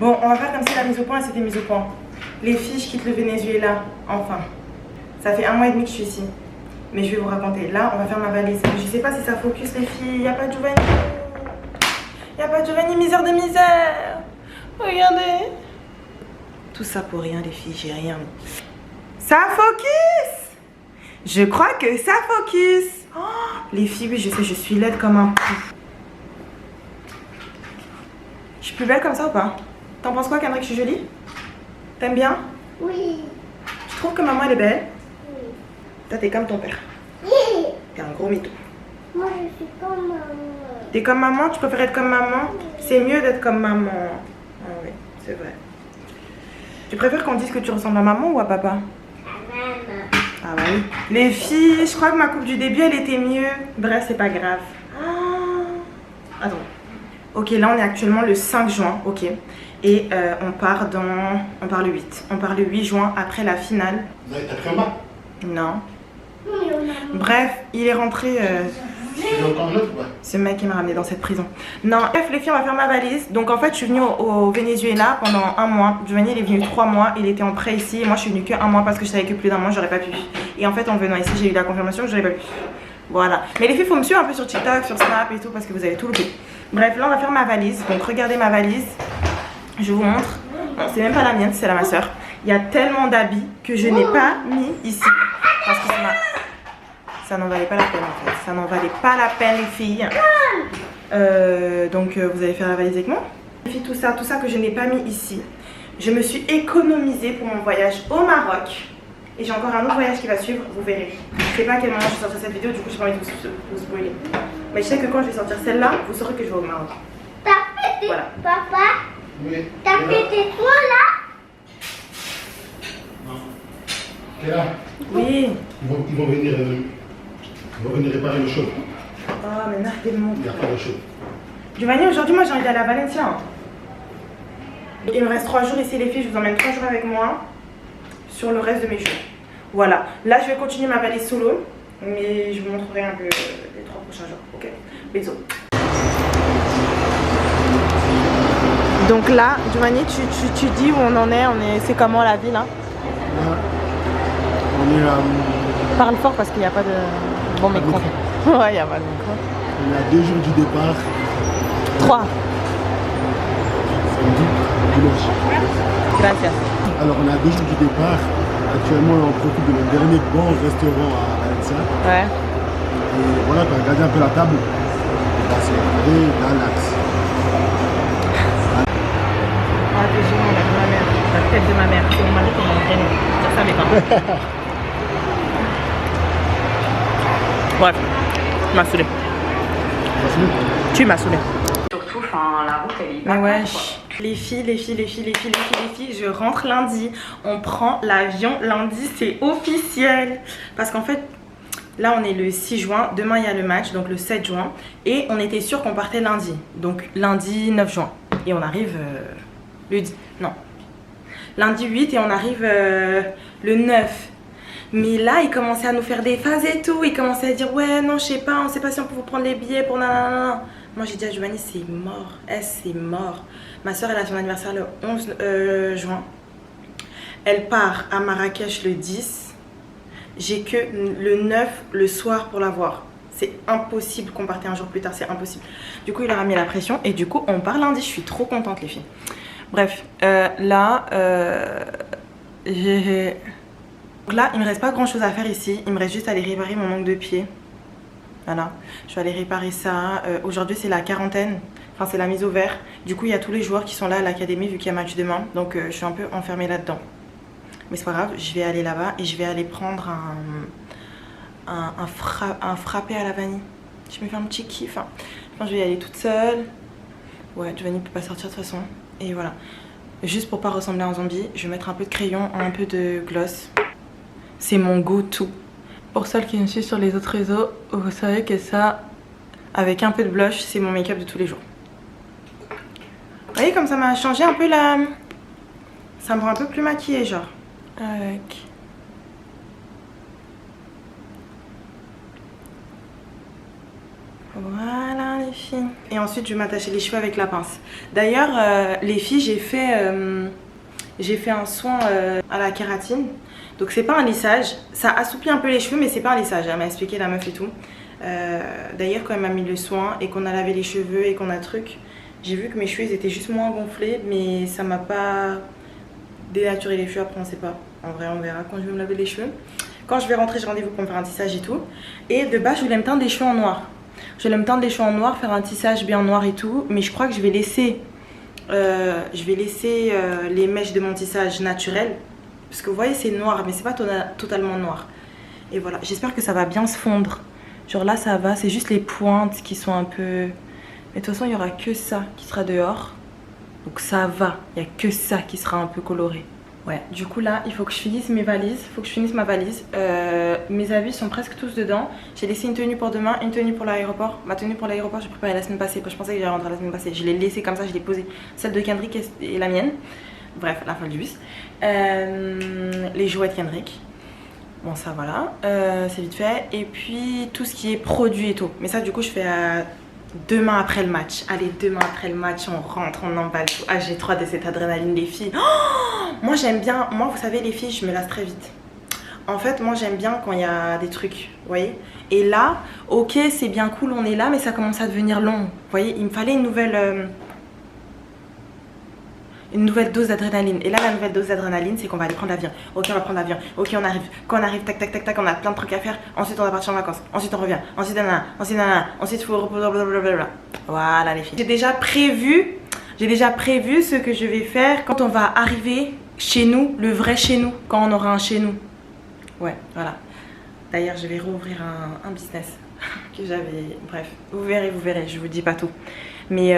Bon, on va faire comme si la mise au point c'était mise au point. Les filles, je quitte le Venezuela, enfin. Ça fait 1 mois et demi que je suis ici. Mais je vais vous raconter. Là, on va faire ma valise. Je sais pas si ça focus les filles. Il n'y a pas de Giovanni. Il n'y a pas de Giovanni, misère de misère. Regardez. Tout ça pour rien, les filles, j'ai rien mis. Ça focus. Je crois que ça focus. Oh, les filles, oui, je sais, je suis laide comme un pou. Je suis plus belle comme ça ou pas? T'en penses quoi, Kendrick? Je suis jolie? T'aimes bien? Oui. Tu trouves que maman elle est belle? Oui. Toi t'es comme ton père. Oui. T'es un gros mytho. Moi je suis comme maman. T'es comme maman? Tu préfères être comme maman? C'est mieux d'être comme maman. Ah oui, c'est vrai. Tu préfères qu'on dise que tu ressembles à maman ou à papa? À maman. Ah bah oui. Les filles, je crois que ma coupe du début elle était mieux. Bref, c'est pas grave. Ah. Attends. Ok, là on est actuellement le 5 juin, ok. Et on part le 8. On part le 8 juin après la finale. T'as pris un bac? Non. Oui, maman. Bref, il est rentré. C'est encore un autre, ouais. Ce mec qui m'a ramené dans cette prison. Non, bref, les filles, on va faire ma valise. Donc en fait, je suis venue au Venezuela pendant 1 mois. Giovanni, il est venu 3 mois. Il était en prêt ici. Et moi, je suis venue que 1 mois parce que je savais que plus d'1 mois, j'aurais pas pu. Et en fait, en venant ici, j'ai eu la confirmation que j'aurais pas pu. Voilà. Mais les filles, faut me suivre un peu sur TikTok, sur Snap et tout parce que vous avez tout loupé. Bref, là, on va faire ma valise. Donc regardez ma valise. Je vous montre. Bon, c'est même pas la mienne, c'est la ma soeur. Il y a tellement d'habits que je n'ai pas mis ici. Parce que ça n'en valait pas la peine en fait. Ça n'en valait pas la peine les filles. Donc vous allez faire la valise avec moi. Les filles, tout ça que je n'ai pas mis ici. Je me suis économisée pour mon voyage au Maroc. Et j'ai encore un autre voyage qui va suivre, vous verrez. Je sais pas à quel moment je vais sortir cette vidéo, du coup j'ai pas envie de vous spoiler. Mais je sais que quand je vais sortir celle-là, vous saurez que je vais au Maroc. T'as fait tes... Voilà. Papa, Oui. t'as fait tes soins là? Non. T'es là? Oui. Ils vont venir réparer le chaud. Oh mais merde, mon. Il n'y a pas de chaud. Giovanni, aujourd'hui moi j'ai envie d'aller à Valencia. Il me reste 3 jours ici les filles, je vous emmène 3 jours avec moi sur le reste de mes jours. Voilà, là je vais continuer ma valise solo, mais je vous montrerai un peu les 3 prochains jours. Ok, bisous. Donc là, Giovanni, tu dis où on en est, c'est comment la ville hein? Là, on est à... Parle fort parce qu'il n'y a pas de bon micro. Ouais, il n'y a pas de micro. On est à 2 jours du départ. 3. Samedi, dimanche. Gracias. Alors on est à 2 jours du départ. Actuellement on profite de notre dernier bon restaurant à Valencia. Ouais. Et voilà, quand on regarde un peu la table, bah, c'est relax. Ah, t'es génial, la de ma mère. La tête de ma mère. C'est mon mari qui m'a entraîné. Ça m'est pas. Bref, tu m'as saoulé. Tu m'as saoulé. Surtout, la route, elle est Mais pas ouais, quoi. les filles, je rentre lundi. On prend l'avion lundi, c'est officiel. Parce qu'en fait, là on est le 6 juin, demain il y a le match, donc le 7 juin. Et on était sûr qu'on partait lundi, donc lundi 9 juin. Et on arrive lundi 8 et on arrive le 9. Mais là, il commençait à nous faire des phases et tout. Il commençait à dire, ouais, non, je sais pas, on sait pas si on peut vous prendre les billets pour nanana. Moi, j'ai dit à Giovanni, c'est mort. C'est mort. Ma soeur, elle a son anniversaire le 11 juin. Elle part à Marrakech le 10. J'ai que le 9 le soir pour la voir. C'est impossible qu'on partait un jour plus tard, c'est impossible. Du coup, il leur a mis la pression et du coup, on part lundi. Je suis trop contente, les filles. Bref, là, donc là, il me reste pas grand chose à faire ici. Il me reste juste à aller réparer mon ongle de pied. Voilà, je vais aller réparer ça. Aujourd'hui, c'est la quarantaine. Enfin, c'est la mise au vert. Du coup, il y a tous les joueurs qui sont là à l'académie vu qu'il y a match demain. Donc, je suis un peu enfermée là-dedans. Mais c'est pas grave, je vais aller là-bas et je vais aller prendre un frappé à la vanille. Je me fais un petit kiff. Hein. Je pense que je vais y aller toute seule. Ouais, Giovanni ne peut pas sortir de toute façon. Et voilà. Juste pour pas ressembler à un zombie, je vais mettre un peu de crayon, un peu de gloss. C'est mon go-to. Pour celles qui me suivent sur les autres réseaux, vous savez que ça, avec un peu de blush, c'est mon make-up de tous les jours. Vous voyez comme ça m'a changé un peu la... Ça me rend un peu plus maquillée, genre. Avec... Voilà les filles. Et ensuite, je vais m'attacher les cheveux avec la pince. D'ailleurs, les filles, j'ai fait un soin à la kératine. Donc c'est pas un lissage. Ça assouplit un peu les cheveux, mais c'est pas un lissage. Elle m'a expliqué, la meuf et tout. D'ailleurs, quand elle m'a mis le soin et qu'on a lavé les cheveux et qu'on a truc, j'ai vu que mes cheveux ils étaient juste moins gonflés, mais ça m'a pas dénaturé les cheveux. Après, on sait pas. En vrai, on verra quand je vais me laver les cheveux. Quand je vais rentrer, j'ai rendez-vous pour me faire un tissage et tout. Et de base, je voulais me teindre les cheveux en noir. Je voulais me teindre les cheveux en noir, faire un tissage bien noir et tout. Mais je crois que je vais laisser, les mèches de mon tissage naturelles. Parce que vous voyez, c'est noir, mais c'est pas totalement noir. Et voilà, j'espère que ça va bien se fondre. Genre là, ça va, c'est juste les pointes qui sont un peu... Mais de toute façon, il n'y aura que ça qui sera dehors. Donc ça va, il n'y a que ça qui sera un peu coloré. Ouais, du coup là, il faut que je finisse mes valises. Il faut que je finisse ma valise. Mes habits sont presque tous dedans. J'ai laissé une tenue pour demain, une tenue pour l'aéroport. Ma tenue pour l'aéroport, j'ai préparé la semaine passée. Je pensais que j'allais rentrer la semaine passée. Je l'ai laissée comme ça, je l'ai posée. Celle de Kendrick et la mienne. Bref, la folle du bus. Les jouets de Kendrick. Bon, ça voilà. C'est vite fait. Et puis tout ce qui est produit et tout. Mais ça, du coup, je fais demain après le match. Allez, demain après le match, on rentre, on emballe tout. Ah, j'ai trop de cette adrénaline, les filles. Oh, moi, j'aime bien. Moi, vous savez, les filles, je me lasse très vite. En fait, moi, j'aime bien quand il y a des trucs. Vous voyez? Et là, ok, c'est bien cool, on est là, mais ça commence à devenir long. Vous voyez? Il me fallait une nouvelle dose d'adrénaline. Et là, la nouvelle dose d'adrénaline, c'est qu'on va aller prendre l'avion. Ok, on va prendre l'avion. Ok, on arrive. Quand on arrive, tac, tac, tac, tac, on a plein de trucs à faire. Ensuite, on va partir en vacances. Ensuite, on revient. Ensuite, nanana. Ensuite, nanana. Ensuite, il faut reposer, blablabla. Voilà, les filles. J'ai déjà prévu ce que je vais faire quand on va arriver chez nous, le vrai chez nous, quand on aura un chez nous. Ouais, voilà. D'ailleurs, je vais rouvrir un business que j'avais. Bref, vous verrez, je vous dis pas tout. Mais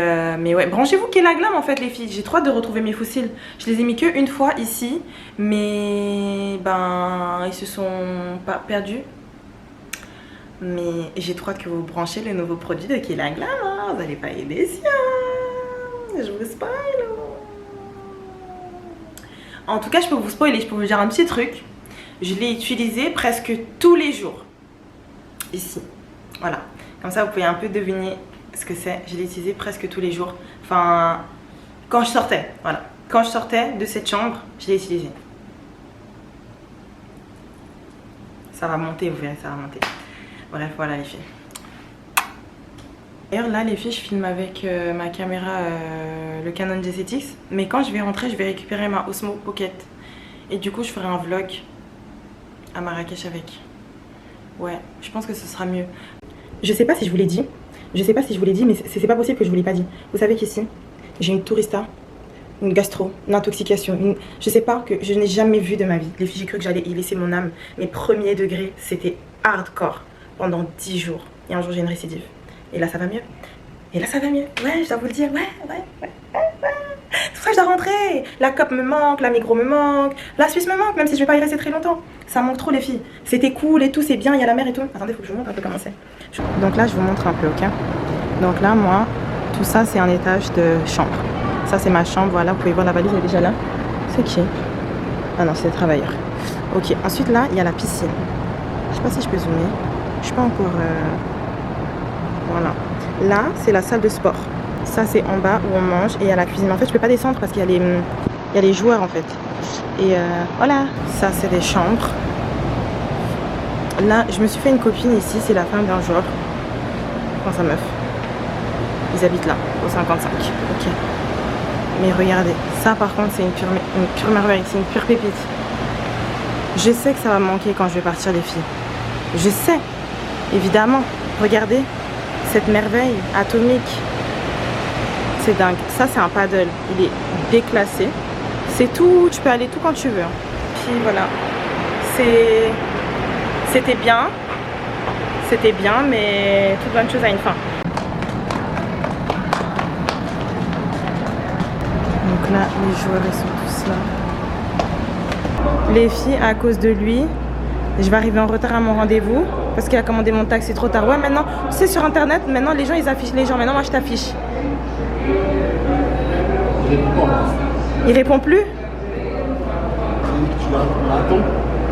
ouais, branchez-vous qu'est la glam en fait les filles. J'ai trop hâte de retrouver mes fossiles. Je les ai mis qu'une fois ici, mais ben ils se sont pas perdus. Mais j'ai trop hâte que vous branchez le nouveau produit de qu'est la glam. Hein. Vous n'allez pas être déçus. Je vous spoil. En tout cas, je peux vous spoiler, je peux vous dire un petit truc. Je l'ai utilisé presque tous les jours. Ici. Voilà. Comme ça, vous pouvez un peu deviner ce que c'est. Je l'ai utilisé presque tous les jours. Enfin, quand je sortais. Voilà. Quand je sortais de cette chambre, je l'ai utilisé. Ça va monter, vous verrez, ça va monter. Bref, voilà les filles. D'ailleurs, là, les filles, je filme avec ma caméra, le Canon G7X. Mais quand je vais rentrer, je vais récupérer ma Osmo Pocket. Et du coup, je ferai un vlog à Marrakech avec. Ouais, je pense que ce sera mieux. Je sais pas si je vous l'ai dit. Mais c'est pas possible que je vous l'ai pas dit. Vous savez qu'ici, j'ai une tourista, une gastro, une intoxication. Je sais pas, que je n'ai jamais vu de ma vie. Les filles, j'ai cru que j'allais y laisser mon âme. Mes premiers degrés, c'était hardcore pendant 10 jours. Et un jour, j'ai une récidive. Et là, ça va mieux. Ouais, je dois vous le dire. Ouais. C'est pour ça que je dois rentrer. La COP me manque, la Migros me manque, la Suisse me manque, même si je vais pas y rester très longtemps. Ça manque trop, les filles. C'était cool et tout, c'est bien, il y a la mer et tout. Attendez, faut que je vous montre un peu comment c'est. Donc là, je vous montre un peu, ok? Donc là, moi, tout ça, c'est un étage de chambre. Ça, c'est ma chambre, voilà, vous pouvez voir la valise, elle est déjà là. C'est qui? Ah non, c'est les travailleurs. Ok, ensuite là, il y a la piscine. Je sais pas si je peux zoomer. Je suis pas encore... Voilà. Là, c'est la salle de sport. Ça, c'est en bas où on mange et il y a la cuisine. En fait, je peux pas descendre parce qu'il y a les joueurs, en fait. Et voilà. Ça, c'est des chambres. Là, je me suis fait une copine ici. C'est la femme d'un joueur. Enfin, sa meuf. Ils habitent là, au 55. Ok. Mais regardez. Ça, par contre, c'est une pure merveille. C'est une pure pépite. Je sais que ça va me manquer quand je vais partir, les filles. Je sais. Évidemment. Regardez. Cette merveille atomique. C'est dingue. Ça, c'est un paddle. Il est déclassé. C'est tout. Tu peux aller tout quand tu veux. Puis voilà. C'était bien. Mais toute bonne chose a une fin. Donc là, les joueurs, ils sont tous là. Les filles, à cause de lui, je vais arriver en retard à mon rendez-vous. Parce qu'il a commandé mon taxi trop tard. Ouais, maintenant, tu sais, sur internet, maintenant, les gens, ils affichent les gens. Maintenant, moi, je t'affiche. Il répond plus?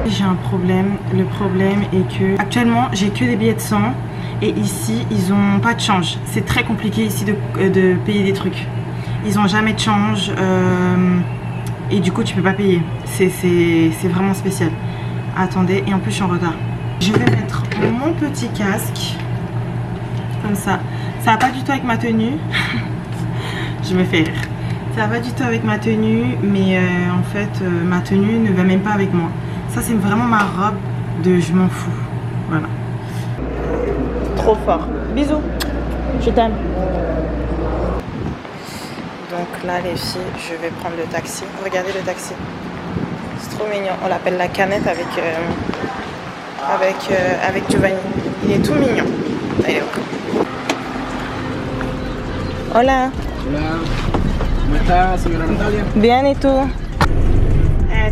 J'ai un problème. Le problème est que actuellement j'ai que des billets de 100 Et ici, ils ont pas de change. C'est très compliqué ici de payer des trucs. Ils ont jamais de change et du coup, tu peux pas payer. C'est vraiment spécial. Attendez, et en plus, je suis en retard. Je vais mettre mon petit casque comme ça. Ça va pas du tout avec ma tenue. Je me fais rire. Ça va pas du tout avec ma tenue, mais en fait, ma tenue ne va même pas avec moi. Ça, c'est vraiment ma robe de je m'en fous. Voilà. Trop fort. Bisous. Je t'aime. Donc là, les filles, je vais prendre le taxi. Regardez le taxi. C'est trop mignon. On l'appelle la canette avec Giovanni. Il est tout mignon. Allez, hola. Hola, ¿cómo está, señora Natalia? Bien, ¿y tú?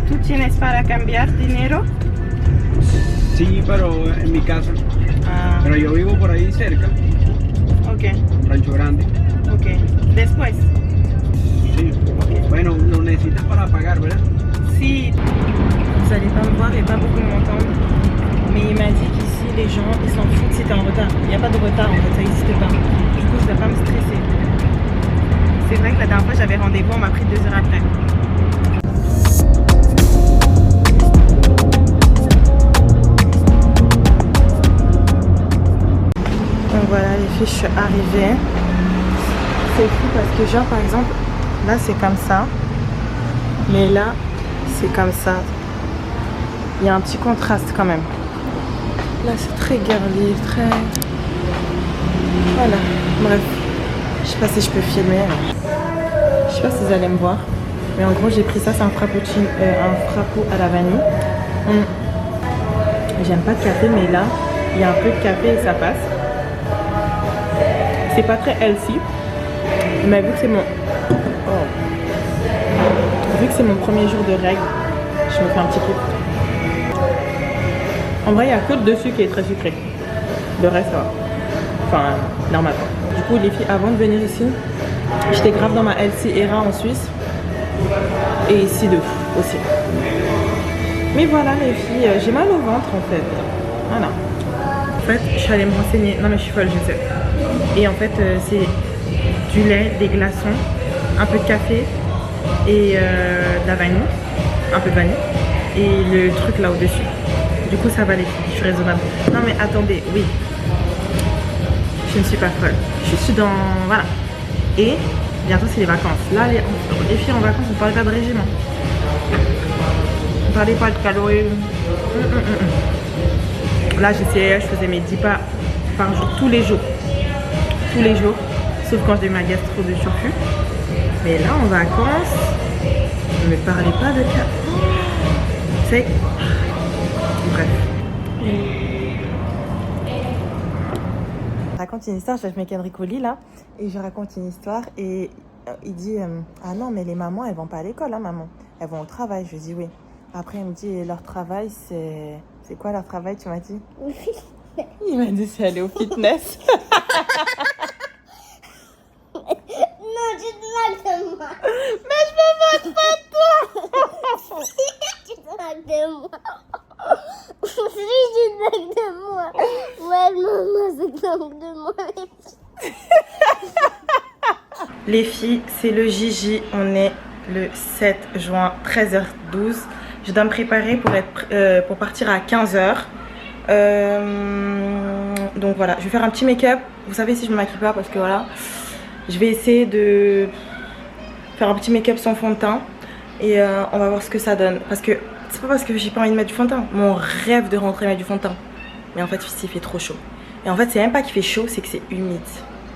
¿Tú tienes para cambiar dinero? Sí, pero en mi casa. Ah, Pero yo vivo por ahí cerca, ok, Rancho Grande. ok. Después. Sí. Bueno, lo necesitas para pagar, ¿verdad? Si vous n'allez pas me voir et pas beaucoup m'entendre, mais il m'a dit qu'ici les gens ils s'en foutent si t'es en retard. Il n'y a pas de retard en fait, ça n'existe pas. Du coup je ne vais pas me stresser. C'est vrai que la dernière fois j'avais rendez-vous, on m'a pris 2 heures après. Donc voilà les filles, je suis arrivée. C'est fou parce que genre par exemple, là c'est comme ça. Mais là, c'est comme ça. Il y a un petit contraste quand même. Là, c'est très girly, très... Voilà, bref. Je sais pas si je peux filmer. Je sais pas si vous allez me voir. Mais en gros, j'ai pris ça, c'est un frappuccino, un frappo à la vanille. J'aime pas de café, mais là, il y a un peu de café et ça passe. C'est pas très healthy. Mais vu que c'est mon... Vu que c'est mon premier jour de règles, je me fais un petit kiff. En vrai, il n'y a que le dessus qui est très sucré. Le reste, ça va. Enfin, normalement. Du coup, les filles, avant de venir ici, j'étais grave dans ma LC Era en Suisse. Et ici de fou aussi. Mais voilà, les filles, j'ai mal au ventre en fait. Voilà. En fait, je suis allée me renseigner. Non, mais je suis folle, je sais. Et en fait, c'est du lait, des glaçons, un peu de café. Et de la vanille, un peu de vanille, et le truc là au-dessus. Du coup, ça va les filles, je suis raisonnable. Non, mais attendez, oui, je ne suis pas folle. Je suis dans. Voilà. Et bientôt, c'est les vacances. Là, les filles en vacances, on ne parlait pas de régime. On ne parlait pas de calories. Là, j'essayais, je faisais mes 10 pas par jour, tous les jours. Tous les jours, sauf quand j'ai ma gastro de surplus. Mais là, en vacances, ne me parlez pas de cas. C'est... Bref. Je raconte une histoire, je mets Enrico lit là, et je raconte une histoire, et il dit ah non, mais les mamans, elles vont pas à l'école, hein, maman. Elles vont au travail. Je lui dis oui. Après, il me dit leur travail, c'est... C'est quoi leur travail, tu m'as dit? Il m'a dit c'est aller au fitness. Non, tu te moques de moi. Mais je me moque pas de toi. Tu te moques de moi. Si tu te moques de moi. Ouais, maman se moque de moi. Les filles, c'est le Gigi. On est le 7 juin, 13h12. Je dois me préparer pour partir à 15h. Donc voilà, je vais faire un petit make-up. Vous savez si je me maquille pas parce que voilà. Je vais essayer de faire un petit make-up sans fond de teint. Et on va voir ce que ça donne. Parce que c'est pas parce que j'ai pas envie de mettre du fond de teint. Mon rêve de rentrer mettre du fond de teint. Mais en fait, il fait trop chaud. Et en fait, c'est même pas qu'il fait chaud, c'est que c'est humide.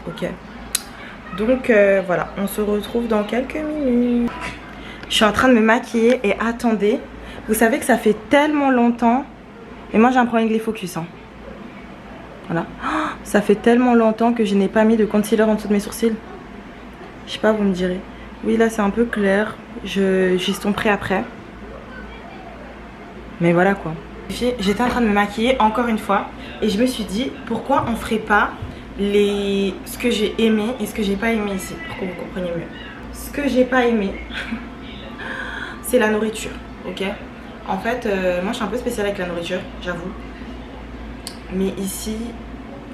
Ok. Donc voilà, on se retrouve dans quelques minutes. Je suis en train de me maquiller et attendez. Vous savez que ça fait tellement longtemps. Et moi j'ai un problème avec les focus. Hein. Voilà. Oh, ça fait tellement longtemps que je n'ai pas mis de concealer en dessous de mes sourcils. Je sais pas, vous me direz. Oui, là c'est un peu clair. J'estomperai après. Mais voilà quoi. J'étais en train de me maquiller encore une fois. Et je me suis dit, pourquoi on ferait pas ce que j'ai aimé et ce que j'ai pas aimé ici. Pour que vous compreniez mieux. Ce que j'ai pas aimé, c'est la nourriture. Ok. En fait, moi je suis un peu spéciale avec la nourriture, j'avoue. Mais ici,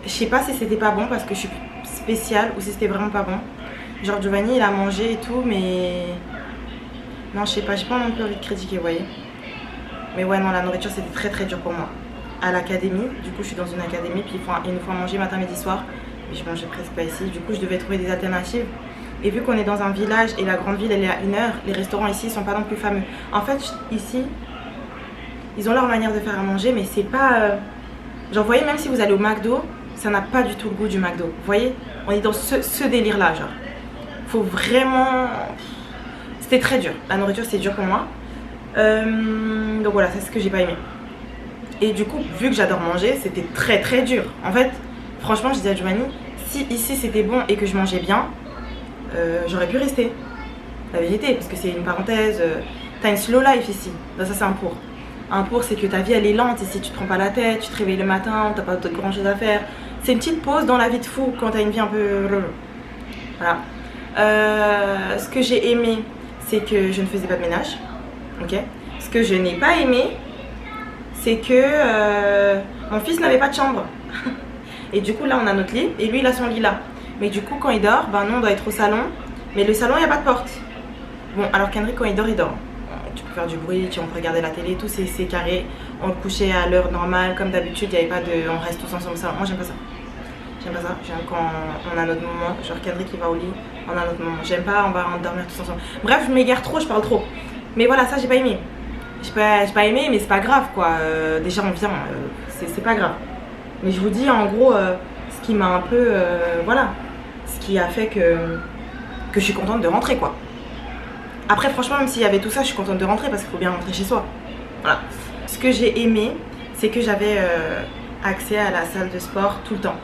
Je sais pas si c'était pas bon parce que je suis spéciale ou si c'était vraiment pas bon. Genre Giovanni il a mangé et tout mais... Non je sais pas, j'ai pas non plus envie de critiquer, vous voyez. Mais ouais non, la nourriture c'était très très dur pour moi. À l'académie, du coup je suis dans une académie, puis il nous faut manger matin, midi, soir. Mais je mangeais presque pas ici, du coup je devais trouver des alternatives. Et vu qu'on est dans un village et la grande ville elle est à 1 heure, les restaurants ici sont pas non plus fameux. En fait ici, ils ont leur manière de faire à manger mais c'est pas... Genre vous voyez, même si vous allez au McDo, ça n'a pas du tout le goût du McDo. Vous voyez, on est dans ce délire là genre. Faut vraiment... C'était très dur, la nourriture c'est dur pour moi. Donc voilà, c'est ce que j'ai pas aimé. Et du coup, vu que j'adore manger, c'était très très dur. En fait, franchement, je disais à Giovanni, si ici c'était bon et que je mangeais bien, j'aurais pu rester. La vérité, parce que c'est une parenthèse, t'as une slow life ici. Ben, ça c'est un pour. Un pour, c'est que ta vie elle est lente ici, tu te prends pas la tête, tu te réveilles le matin, t'as pas grand chose à faire. C'est une petite pause dans la vie de fou quand t'as une vie un peu... Voilà. Ce que j'ai aimé, c'est que je ne faisais pas de ménage. Ok. Ce que je n'ai pas aimé, c'est que mon fils n'avait pas de chambre. Et du coup là on a notre lit et lui il a son lit là. Mais du coup quand il dort, ben nous on doit être au salon. Mais le salon il n'y a pas de porte. Bon alors qu'Henrik quand il dort, il dort. Tu peux faire du bruit, on peut regarder la télé, tout c'est carré. On le couchait à l'heure normale comme d'habitude, il n'y avait pas de... On reste tous ensemble au salon. Moi j'aime pas ça. J'aime pas ça, j'aime quand on a notre moment, genre qu'Henrik il va au lit, on a notre moment. J'aime pas, on va dormir tous ensemble. Bref, je m'égare trop, je parle trop. Mais voilà, ça j'ai pas aimé. J'ai pas aimé, mais c'est pas grave quoi. Déjà on vient, c'est pas grave. Mais je vous dis en gros, ce qui m'a un peu, voilà, ce qui a fait que je suis contente de rentrer quoi. Après franchement, même s'il y avait tout ça, je suis contente de rentrer parce qu'il faut bien rentrer chez soi. Voilà. Ce que j'ai aimé, c'est que j'avais accès à la salle de sport tout le temps.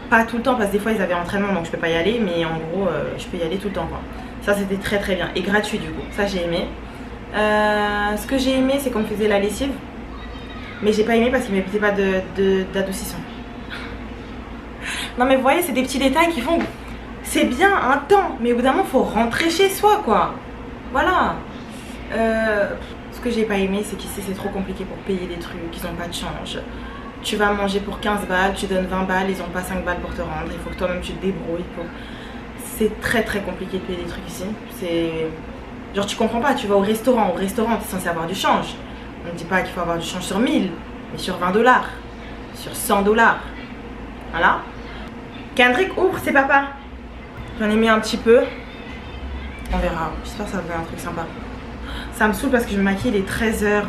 Pas tout le temps parce que des fois ils avaient entraînement donc je peux pas y aller, mais en gros je peux y aller tout le temps quoi. Ça c'était très très bien et gratuit du coup, ça j'ai aimé. Ce que j'ai aimé c'est qu'on me faisait la lessive, mais j'ai pas aimé parce qu'il ne mettait pas d'adoucissant. Non mais vous voyez, c'est des petits détails qui font, c'est bien un temps, mais au bout d'un moment faut rentrer chez soi quoi. Voilà. Ce que j'ai pas aimé c'est qu'ici c'est trop compliqué pour payer des trucs, ils ont pas de change. Tu vas manger pour 15 balles, tu donnes 20 balles, ils ont pas 5 balles pour te rendre, il faut que toi-même tu te débrouilles pour... C'est très très compliqué de payer des trucs ici. C'est... Genre tu comprends pas, tu vas au restaurant t'es censé avoir du change. On ne dit pas qu'il faut avoir du change sur 1000, mais sur 20 $, sur 100 $. Voilà. Qu'Hendrik ouvre, c'est papa. J'en ai mis un petit peu. On verra, j'espère que ça va faire un truc sympa. Ça me saoule parce que je me maquille, il est 13h20.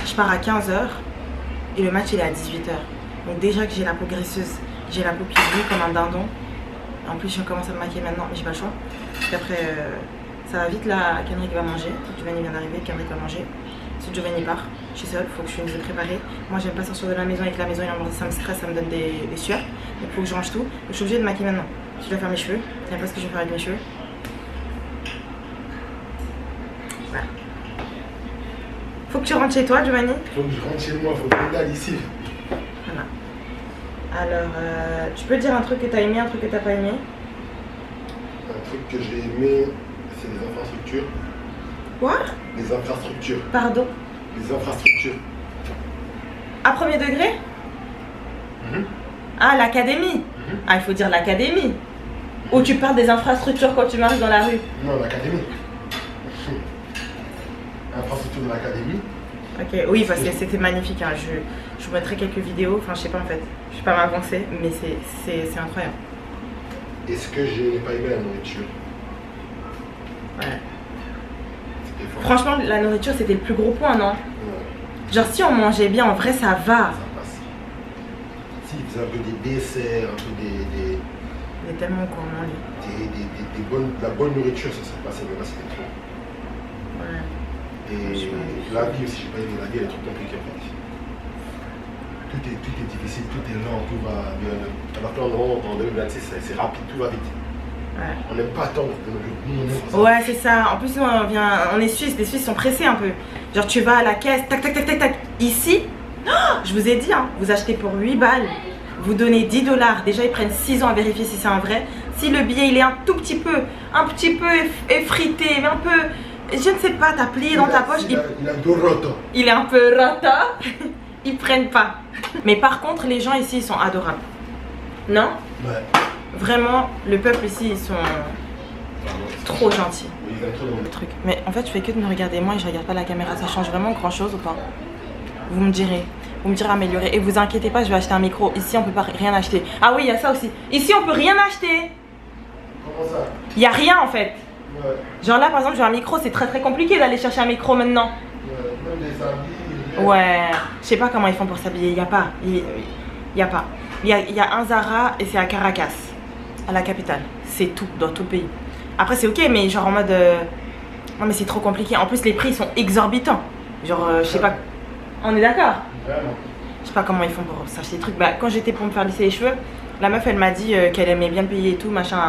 Je pars à 15h. Et le match il est à 18h. Donc déjà que j'ai la peau graisseuse, j'ai la peau qui brille comme un dindon. En plus je commence à me maquiller maintenant, mais j'ai pas le choix. Parce qu'après ça va vite là, qu'Henrik va manger. Giovanni vient d'arriver, qu'Henrik va manger. Si Giovanni part, je suis seule, faut que je finisse de préparer. Moi j'aime pas sortir de la maison avec la maison, ça me stresse, ça me donne des sueurs. Donc faut que je range tout. Donc, je suis obligée de me maquiller maintenant. Je dois faire mes cheveux, je sais pas ce que je vais faire avec mes cheveux. Voilà. Faut que tu rentres chez toi, Giovanni. Faut que je rentre chez moi, faut que je regarde ici. Voilà. Alors, tu peux dire un truc que t'as aimé, un truc que t'as pas aimé? Un truc que j'ai aimé, c'est les infrastructures. Quoi? Les infrastructures. Pardon? Les infrastructures. À premier degré? Ah, l'académie. Ah, il faut dire l'académie. Ou tu parles des infrastructures quand tu marches dans la rue? Non, l'académie. Infrastructure de l'académie. Ok, oui, parce que c'était magnifique. Hein. Je vous mettrai quelques vidéos. Enfin, je sais pas en fait. Je vais pas m'avancer, mais c'est incroyable. Et ce que j'ai pas aimé, la nourriture. Ouais. C'était fort. Franchement, la nourriture c'était le plus gros point, non? Ouais. Genre, si on mangeait bien, en vrai, ça va. Ça passe. Si, ils faisaient un peu des desserts, un peu des Il est tellement gourmand, lui. de la bonne nourriture, ça passait, mais là c'était trop. Ouais. Et la vie aussi, j'ai pas aimé la vie, elle est trop compliquée en fait. Tout est difficile, tout est lent, tout va bien. Alors que là, en 2026, c'est rapide, tout va vite. Ouais. On n'aime pas attendre. Nous, Ouais, c'est ça. En plus, nous, on est Suisses. Les Suisses sont pressés un peu. Genre, tu vas à la caisse, tac, tac, tac, tac, tac. Ici, oh, je vous ai dit, hein, vous achetez pour 8 balles. Vous donnez 10 $. Déjà, ils prennent 6 ans à vérifier si c'est un vrai. Si le billet, il est un tout petit peu effrité, mais un peu... Je ne sais pas, t'as plié dans ta poche. Il a deux rotos. Il est un peu rata. Ils prennent pas. Mais par contre, les gens ici, ils sont adorables. Non? Ouais. Vraiment, le peuple ici, ils sont trop gentils. Oui, ils aiment trop Le truc. Mais en fait, je fais que de me regarder moi et je regarde pas la caméra. Ça change vraiment grand chose ou pas? Vous me direz. Vous me direz améliorer. Et vous inquiétez pas, je vais acheter un micro. Ici, on peut pas rien acheter. Ah oui, il y a ça aussi. Ici, on peut rien acheter. Comment ça? Il y a rien en fait. Ouais. Genre là, par exemple, j'ai un micro. C'est très compliqué d'aller chercher un micro maintenant. Même des habits. Ouais. Je sais pas comment ils font pour s'habiller. Il y a pas. Il y a pas. Il y a un Zara et c'est à Caracas, à la capitale. C'est tout, dans tout le pays. Après, c'est ok, mais genre en mode. Non, mais c'est trop compliqué. En plus, les prix sont exorbitants. Genre, je sais pas. On est d'accord? Vraiment. Je sais pas comment ils font pour s'acheter des trucs. Bah, quand j'étais pour me faire lisser les cheveux, la meuf elle m'a dit qu'elle aimait bien payer et tout, machin,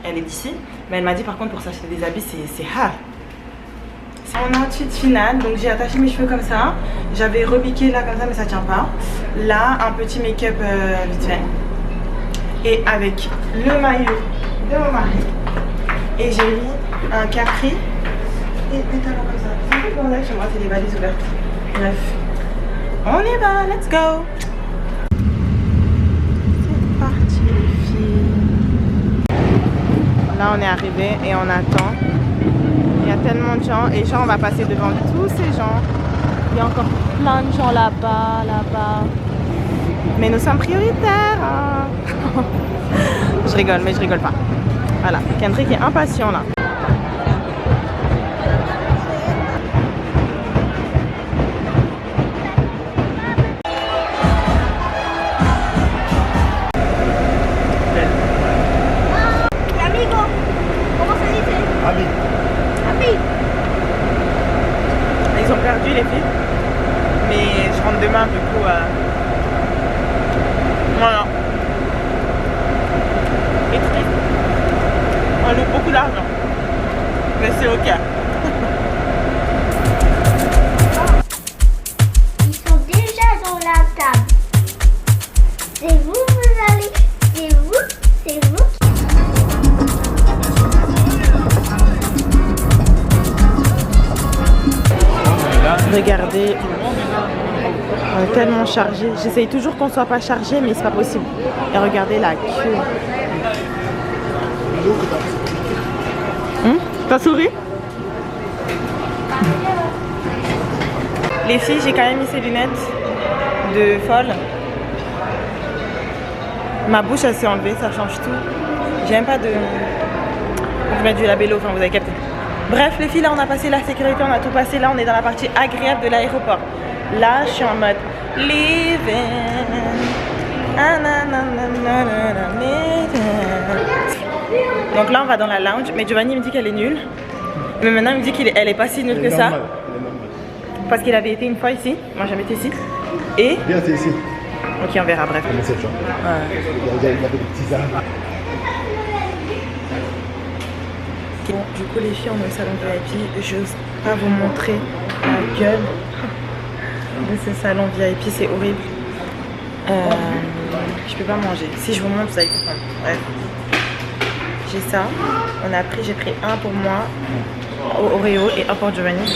elle est d'ici. Mais elle m'a dit par contre pour s'acheter des habits, c'est hard. C'est mon outfit final, donc j'ai attaché mes cheveux comme ça. J'avais repiqué là comme ça, mais ça tient pas. Là, un petit make-up vite fait. Et avec le maillot de mon mari. Et j'ai mis un capri et des talons comme ça. C'est un peu bordel chez moi, c'est des valises ouvertes. Bref. On y va, let's go. C'est parti les filles. Là on est arrivé et on attend. Il y a tellement de gens et genre on va passer devant tous ces gens. Il y a encore plein de gens là-bas, là-bas. Mais nous sommes prioritaires. Hein. Je rigole, mais je rigole pas. Voilà, Kendrick est impatient là. Ils ont perdu les filles, mais je rentre demain du coup. Voilà. Et triste. On loue beaucoup d'argent, mais c'est ok. Ils sont déjà dans la table. C'est vous, vous allez. C'est vous. Regardez, on est tellement chargé. J'essaye toujours qu'on soit pas chargé, mais c'est pas possible. Et regardez la queue. T'as souri? Les filles, j'ai quand même mis ces lunettes de folle. Ma bouche, elle s'est enlevée, ça change tout. J'ai même pas de... Je vais mettre du labello, enfin vous avez capté. Bref les filles, là on a passé la sécurité, on a tout passé. Là on est dans la partie agréable de l'aéroport. Là je suis en mode living. Donc là on va dans la lounge. Mais Giovanni me dit qu'elle est nulle. Mais maintenant il me dit qu'elle est pas si nulle que ça. Parce qu'il avait été une fois ici. Moi j'ai jamais été ici. Et... Viens, t'es ici. Ok, on verra, bref. Comment c'est, genre? Ouais. Il y avait des petits arbres. Bon, du coup les filles on est au salon VIP, j'ose pas vous montrer la gueule de ce salon VIP, c'est horrible. Je peux pas manger, si je vous montre vous allez comprendre. Bref, j'ai ça, j'ai pris un pour moi au Oreo et un pour Giovanni.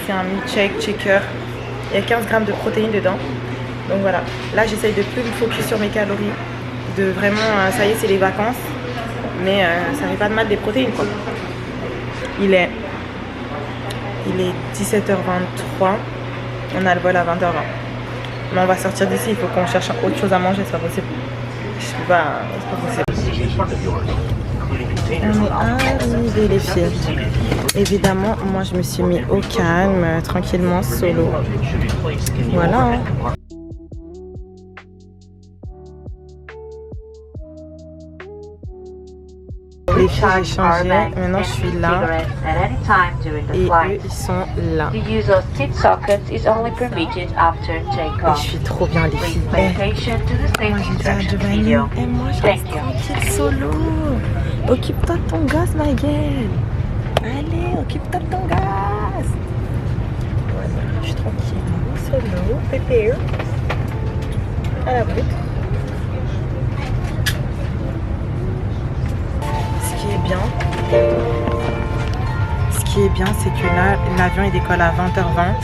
C'est un milkshake shaker, il y a 15 grammes de protéines dedans. Donc voilà, là j'essaye de plus me focus sur mes calories, de vraiment, ça y est c'est les vacances, mais ça fait pas de mal des protéines quoi. Il est 17h23, on a le vol à 20h20. Mais on va sortir d'ici, il faut qu'on cherche autre chose à manger, c'est pas possible. Je peux pas, c'est pas possible. On est arrivés les filles. Évidemment, moi je me suis mis au calme, tranquillement, solo. Voilà. Hein. Les filles j'ai changé, maintenant je suis là et eux ils sont là. Et je suis trop bien les filles. Moi j'ai dit à Giovanni, et moi je reste tranquille solo. Occupe-toi de ton gosse ma gueule. Allez, occupe-toi de ton gosse. Voilà, je suis tranquille, solo, pépé. À la brute. Ce qui est bien, c'est que là, l'avion il décolle à 20h20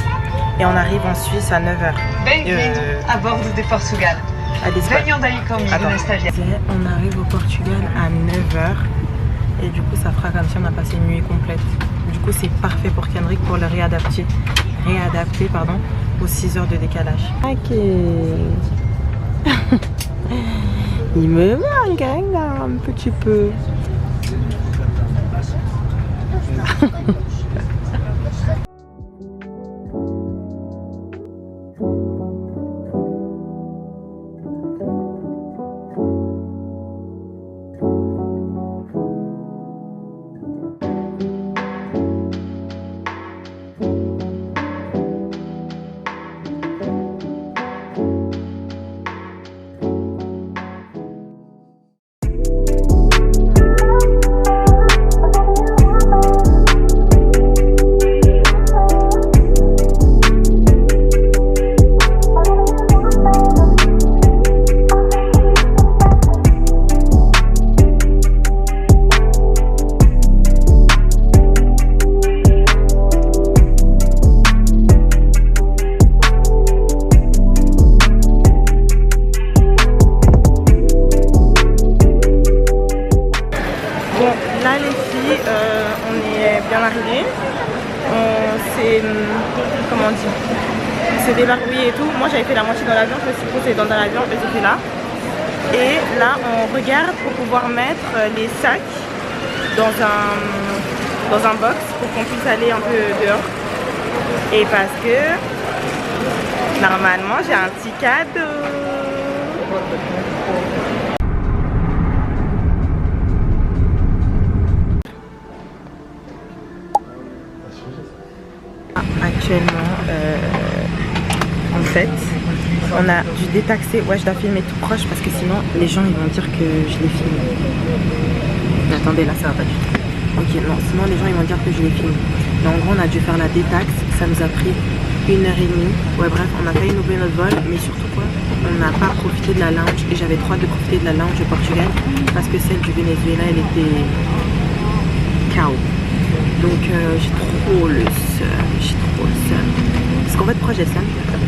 et on arrive en Suisse à 9h. Bem-vindo a bordo de Portugal. à l'espace. On arrive au Portugal à 9h et du coup ça fera comme si on a passé une nuit complète. Du coup c'est parfait pour Kendrick pour le réadapter pardon, aux 6 heures de décalage. Ok. Il me manque un petit peu. C'est débarbouillé et tout. Moi j'avais fait la moitié dans l'avion, je me suis posée dans l'avion et j'étais là. Et là on regarde pour pouvoir mettre les sacs dans un box pour qu'on puisse aller un peu dehors. Et parce que normalement j'ai un petit cadeau. Actuellement en fait on a dû détaxer. Ouais, je dois filmer tout proche parce que sinon les gens ils vont dire que je les filme. Mais attendez, là ça va pas du tout. Ok, non, sinon les gens ils vont dire que je les filme. Mais en gros on a dû faire la détaxe, ça nous a pris 1h30. Ouais bref, on a failli oublier notre vol, mais surtout quoi, on n'a pas profité de la lounge et j'avais trop hâte de profiter de la lounge au Portugal parce que celle du Venezuela elle était KO. Donc j'ai trop le seum, Parce qu'en fait pourquoi j'ai le seum?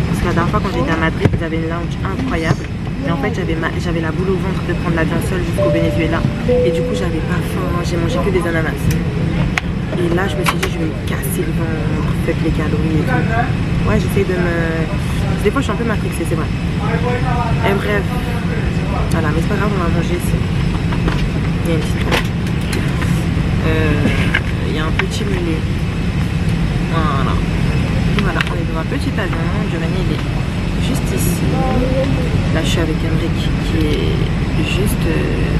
Parce que la dernière fois quand j'étais à Madrid, ils avaient une lounge incroyable. Mais en fait j'avais la boule au ventre de prendre l'avion seule jusqu'au Venezuela. Et du coup j'avais pas faim, j'ai mangé que des ananas. Et là je me suis dit je vais me casser le ventre, fuck les calories et tout. Ouais, j'essaie de me... Des fois je suis un peu matrixée, c'est vrai. Et bref, voilà, mais c'est pas grave, on va manger ici. Il y a une petite place. Il y a un petit menu. Voilà, on est dans un petit avion. Giovanni il est juste ici. Là je suis avec Henrik qui est juste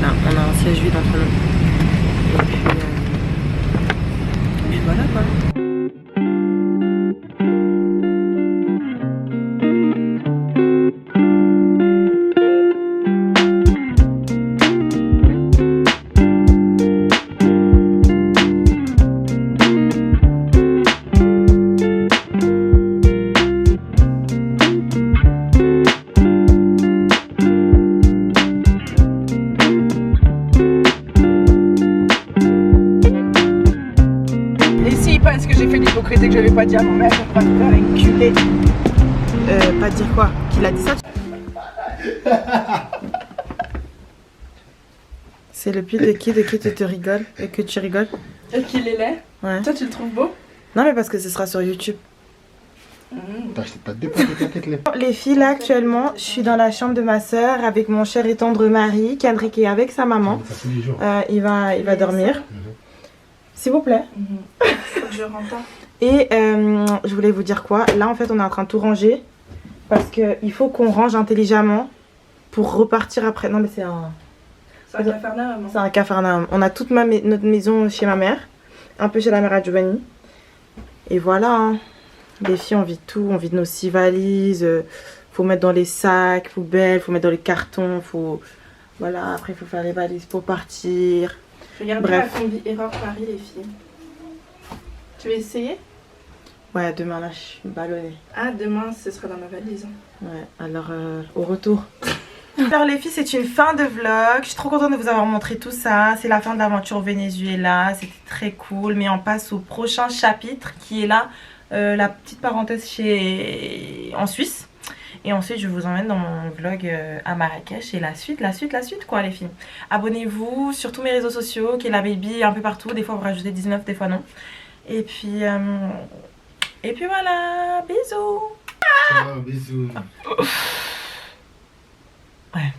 là. On a un siège vide entre nous. Et puis voilà quoi. Est-ce que j'ai fait l'hypocrite et que je vais pas dire à mon mère pour pas me faire enculer? Pas dire quoi? Qu'il a dit ça? C'est le pull de qui tu te rigoles et que tu rigoles? Et qu'il est laid? Ouais. Toi tu le trouves beau? Non mais parce que ce sera sur YouTube. T'as acheté pas deux paquets là. Les filles là actuellement, je suis dans la chambre de ma soeur avec mon cher et tendre mari, Kendrick est avec sa maman. Ça tous les jours. Il va dormir. S'il vous plaît. Faut que je rentre. Et je voulais vous dire quoi. Là en fait on est en train de tout ranger. Parce qu'il faut qu'on range intelligemment pour repartir après. Non mais c'est un... C'est un cafarnaum. C'est un cafarnaum. On a toute notre maison chez ma mère. Un peu chez la mère à Giovanni. Et voilà. Hein. Les filles on vide tout. On vide nos 6 valises. Faut mettre dans les sacs poubelles. Faut mettre dans les cartons. Faut... Voilà. Après il faut faire les valises pour partir. Regardez Bref. la combi Erreur Paris les filles. Tu veux essayer? Ouais, demain là je suis ballonnée. Ah, demain ce sera dans ma valise. Ouais, alors au retour. Alors les filles, c'est une fin de vlog. Je suis trop contente de vous avoir montré tout ça. C'est la fin de l'aventure au Venezuela. C'était très cool. Mais on passe au prochain chapitre qui est là. La petite parenthèse en Suisse. Et ensuite, je vous emmène dans mon vlog à Marrakech et la suite quoi les filles. Abonnez-vous sur tous mes réseaux sociaux, Kayla Baby, un peu partout. Des fois vous rajoutez 19, des fois non. Et puis voilà, bisous. Ciao, bisous. Ouais.